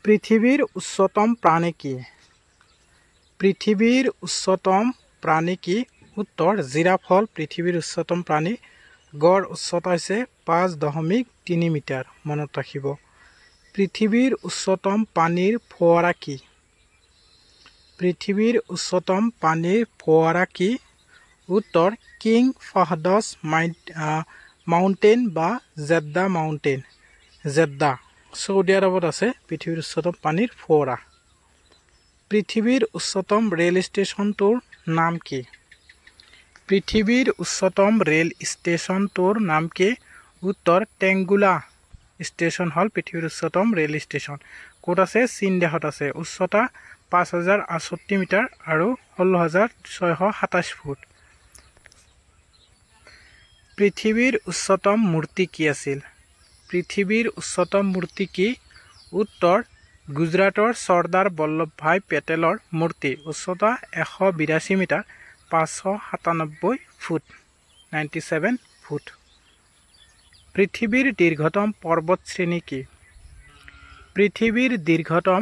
পৃথিবীৰ উচ্চতম প্ৰাণী কি? পৃথিবীৰ উচ্চতম প্ৰাণী কি? উত্তৰ জিৰাফ হল পৃথিবীৰ উচ্চতম প্ৰাণী। গড় উচ্চতা হৈছে 5.3 মিটাৰ। মনত ৰাখিব। পৃথিবীৰ উচ্চতম পানীৰ ফোৱাৰা কি? পৃথিবীৰ উচ্চতম পানীৰ ফোৱাৰা কি? উত্তৰ কিং ফাহাদছ মাউণ্টেইন বা জেদ্দা মাউণ্টেইন। জেদ্দা সৌদি আৰবত আছে পৃথিবীৰ উচ্চতম পানীৰ ফোৱাৰা। পৃথিবীৰ উচ্চতম ৰেল স্টেশনটোৰ নাম কি? পৃথিবীৰ উচ্চতম ৰেল স্টেশনটোৰ নাম কি? উত্তৰ টেংগুলা স্টেশন হল পৃথিবীৰ উচ্চতম ৰেল স্টেশন। ক'ত আছে? চীন দেশত আছে। উচ্চতা 5068 মিটাৰ আৰু 16,627 ফুট। পৃথিবীৰ উচ্চতম মূৰ্তি কি আছিল? পৃথিবীৰ উচ্চতম মূৰ্তি কি? উত্তৰ গুজৰাটৰ চৰ্দাৰ বল্লভভাই পেটেলৰ মূৰ্তি। উচ্চতা 182 মিটাৰ 597 ফুট 97 ফুট। পৃথিবীর দীর্ঘতম পর্বত শ্রেণী কি? পৃথিবীর দীর্ঘতম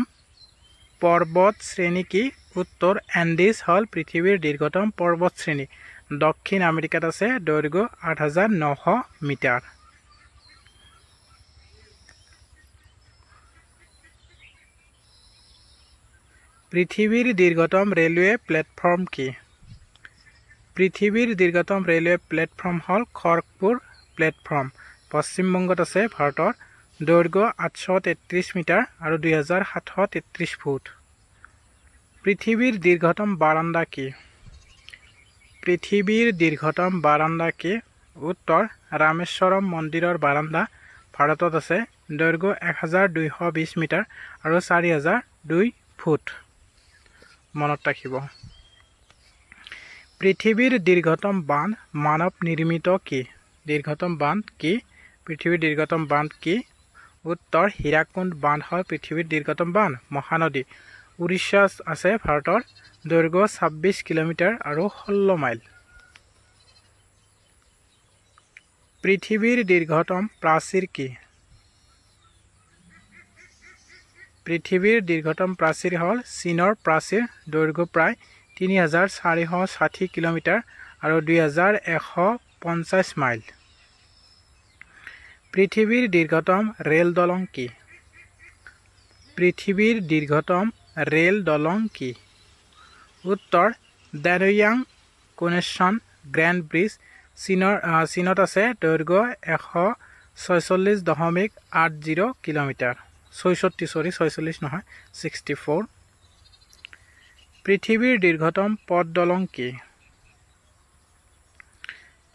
পর্বত শ্রেণী কি? উত্তর এন্ডিজ হল পৃথিবীর দীর্ঘতম পর্বত শ্রেণী। দক্ষিণ আমেরিকাত আছে। দৈৰ্ঘ্য 8,900 মিটাৰ। পৃথিবীৰ দীৰ্ঘতম ৰেলওয়ে প্ল্যাটফৰ্ম কি? পৃথিবীৰ দীৰ্ঘতম ৰেলওয়ে প্ল্যাটফৰ্ম হল খড়গপুৰ প্ল্যাটফৰ্ম। পশ্চিমবংগত আছে ভাৰতৰ। দৈৰ্ঘ্য 833 মিটাৰ আৰু 2,733 ফুট। পৃথিবীৰ দীৰ্ঘতম বাৰান্দা কি? পৃথিবীৰ দীৰ্ঘতম বাৰান্দা কি? উত্তৰ ৰামেশ্বৰম মন্দিৰৰ বাৰান্দা ভাৰতত আছে। দৈৰ্ঘ্য 1,220 মিটাৰ আৰু 4,002 ফুট। মনত ৰাখিব। পৃথিবীৰ দীৰ্ঘতম বাঁধ মানৱ নিৰ্মিত কি? দীৰ্ঘতম বাঁধ কি? পৃথিবীৰ দীৰ্ঘতম বাঁধ কি? উত্তৰ হীৰাকুণ্ড বাঁধ হল পৃথিবীৰ দীৰ্ঘতম বাঁধ। মহানদী উৰিষ্যা আছে ভাৰতৰ। দৈৰ্ঘ্য 26 কিলোমিটাৰ আৰু 16 মাইল। পৃথিবীৰ দীৰ্ঘতম প্ৰাচীৰ কি? পৃথিবীৰ দীৰ্ঘতম প্ৰাচীৰ হল চীনৰ প্ৰাচীৰ। দৈৰ্ঘ্য প্ৰায় 3,460 কিলোমিটাৰ আৰু 2,150 মাইল। পৃথিবীৰ দীৰ্ঘতম ৰেল দলং কি? পৃথিবীৰ দীৰ্ঘতম ৰেল দলং কি? উত্তৰ দানুয়াং কানেকশ্যন গ্ৰেণ্ড ব্ৰিজ চীনত আছে। দৈৰ্ঘ্য 146.80 কিলোমিটাৰ। 46 নহয় 64। পৃথিবীৰ দীৰ্ঘতম পথ দলং কি?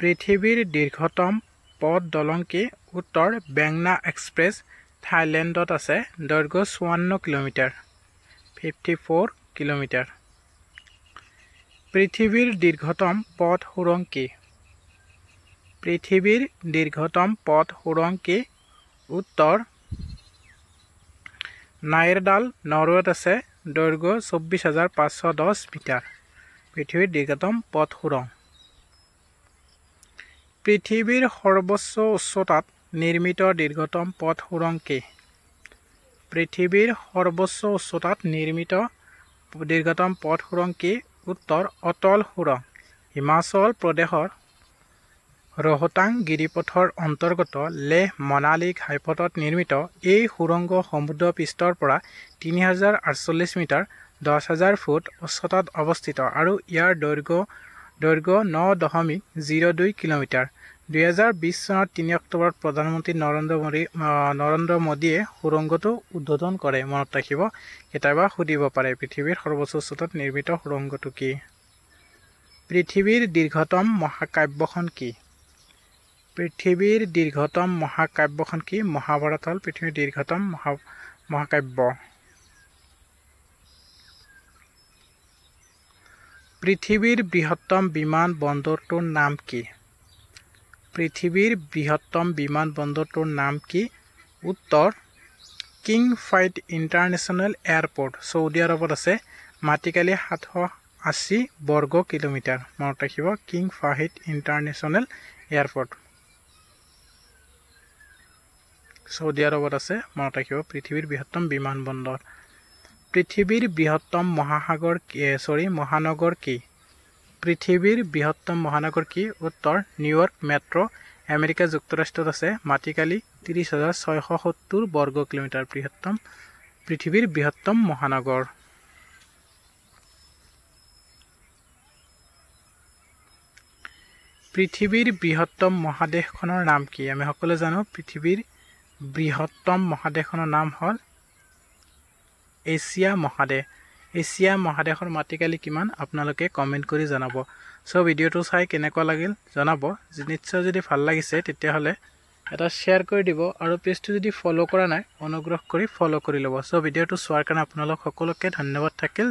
পৃথিবীৰ দীৰ্ঘতম পথ দলং কি? উত্তৰ বেংনা এক্সপ্ৰেছ থাইলেণ্ডত আছে। দৈৰ্ঘ্য 54 কিলোমিটাৰ 54 কিলোমিটাৰ। পৃথিবীৰ দীৰ্ঘতম পথ সুৰং কি? পৃথিবীৰ দীৰ্ঘতম পথ সুৰং কি? উত্তৰ নাইৰডাল নৰৱেত আছে। দৈৰ্ঘ্য 24,510 মিটাৰ। পৃথিবীৰ দীৰ্ঘতম পথ সুৰং। পৃথিবীৰ সৰ্বোচ্চ উচ্চতাত নিৰ্মিত দীৰ্ঘতম পথ সুৰং কি? পৃথিবীৰ সৰ্বোচ্চ উচ্চতাত নিৰ্মিত দীৰ্ঘতম পথ সুৰং কি? উত্তৰ অটল সুৰং হিমাচল প্ৰদেশৰ ৰোহতাং গিৰিপথৰ অন্তৰ্গত লেহ মনালী ঘাইপথত নিৰ্মিত এই সুৰংগ সমুদ্ৰ পৃষ্ঠৰ পৰা 3,048 মিটাৰ 10,000 ফুট উচ্চতাত অৱস্থিত আৰু ইয়াৰ দৈৰ্ঘ্য 9.02 কিলোমিটাৰ। 2020 চনত 3 অক্টোবৰত প্ৰধানমন্ত্ৰী নৰেন্দ্ৰ মোদীয়ে সুৰংগটো উদ্বোধন কৰে। মনত ৰাখিব। কেতিয়াবা সুধিব পাৰে পৃথিৱীৰ সৰ্বোচ্চ উচ্চতাত নিৰ্মিত সুৰংগটো কি? পৃথিৱীৰ দীৰ্ঘতম মহাকাব্যখন কি? পৃথিৱীৰ দীৰ্ঘতম মহাকাব্যখন কি? মহাভাৰত হল পৃথিৱীৰ দীৰ্ঘতম মহাকাব্য। পৃথিৱীৰ বৃহত্তম বিমান বন্দৰটোৰ নাম কি? পৃথিৱীৰ বৃহত্তম বিমান বন্দৰটোৰ নাম কি? উত্তৰ King Fahd International Airport Saudi আৰবত আছে। মাটিকালি 780 বৰ্গ কিলোমিটাৰ। মনত ৰাখিব। King Fahd International Airport. Saudi আৰবত আছে মনত ৰাখিব পৃথিৱীৰ বৃহত্তম বিমানবন্দৰ পৃথিৱীৰ বৃহত্তম মহানগৰ কি পৃথিৱীৰ বৃহত্তম মহানগৰ কি উত্তৰ নিউয়ৰ্ক মেট্ৰ' আমেৰিকা যুক্তৰাষ্ট্ৰত আছে মাটিকালি 30,670 বৰ্গ কিলোমিটাৰ পৃথিৱীৰ বৃহত্তম মহানগৰ পৃথিৱীৰ বৃহত্তম মহাদেশখনৰ নাম কি আমি সকলোৱে জানো পৃথিৱীৰ বৃহত্তম মহাদেশখনৰ নাম হ'ল এছিয়া মহাদেশৰ মাটিকালি কিমান আপোনালোকে কমেন্ট কৰি জনাব সো ভিডিওটো চাই কেনেকুৱা লাগিল জনাব নিশ্চয় যদি ভাল লাগিছে তেতিয়াহলে এটা শেয়াৰ কৰি দিব আৰু পেজটো যদি ফলো কৰা নাই অনুগ্ৰহ কৰি ফলো কৰি ল'ব সো ভিডিওটো চোৱাৰ কাৰণে আপোনালোক সকলোকে ধন্যবাদ থাকিল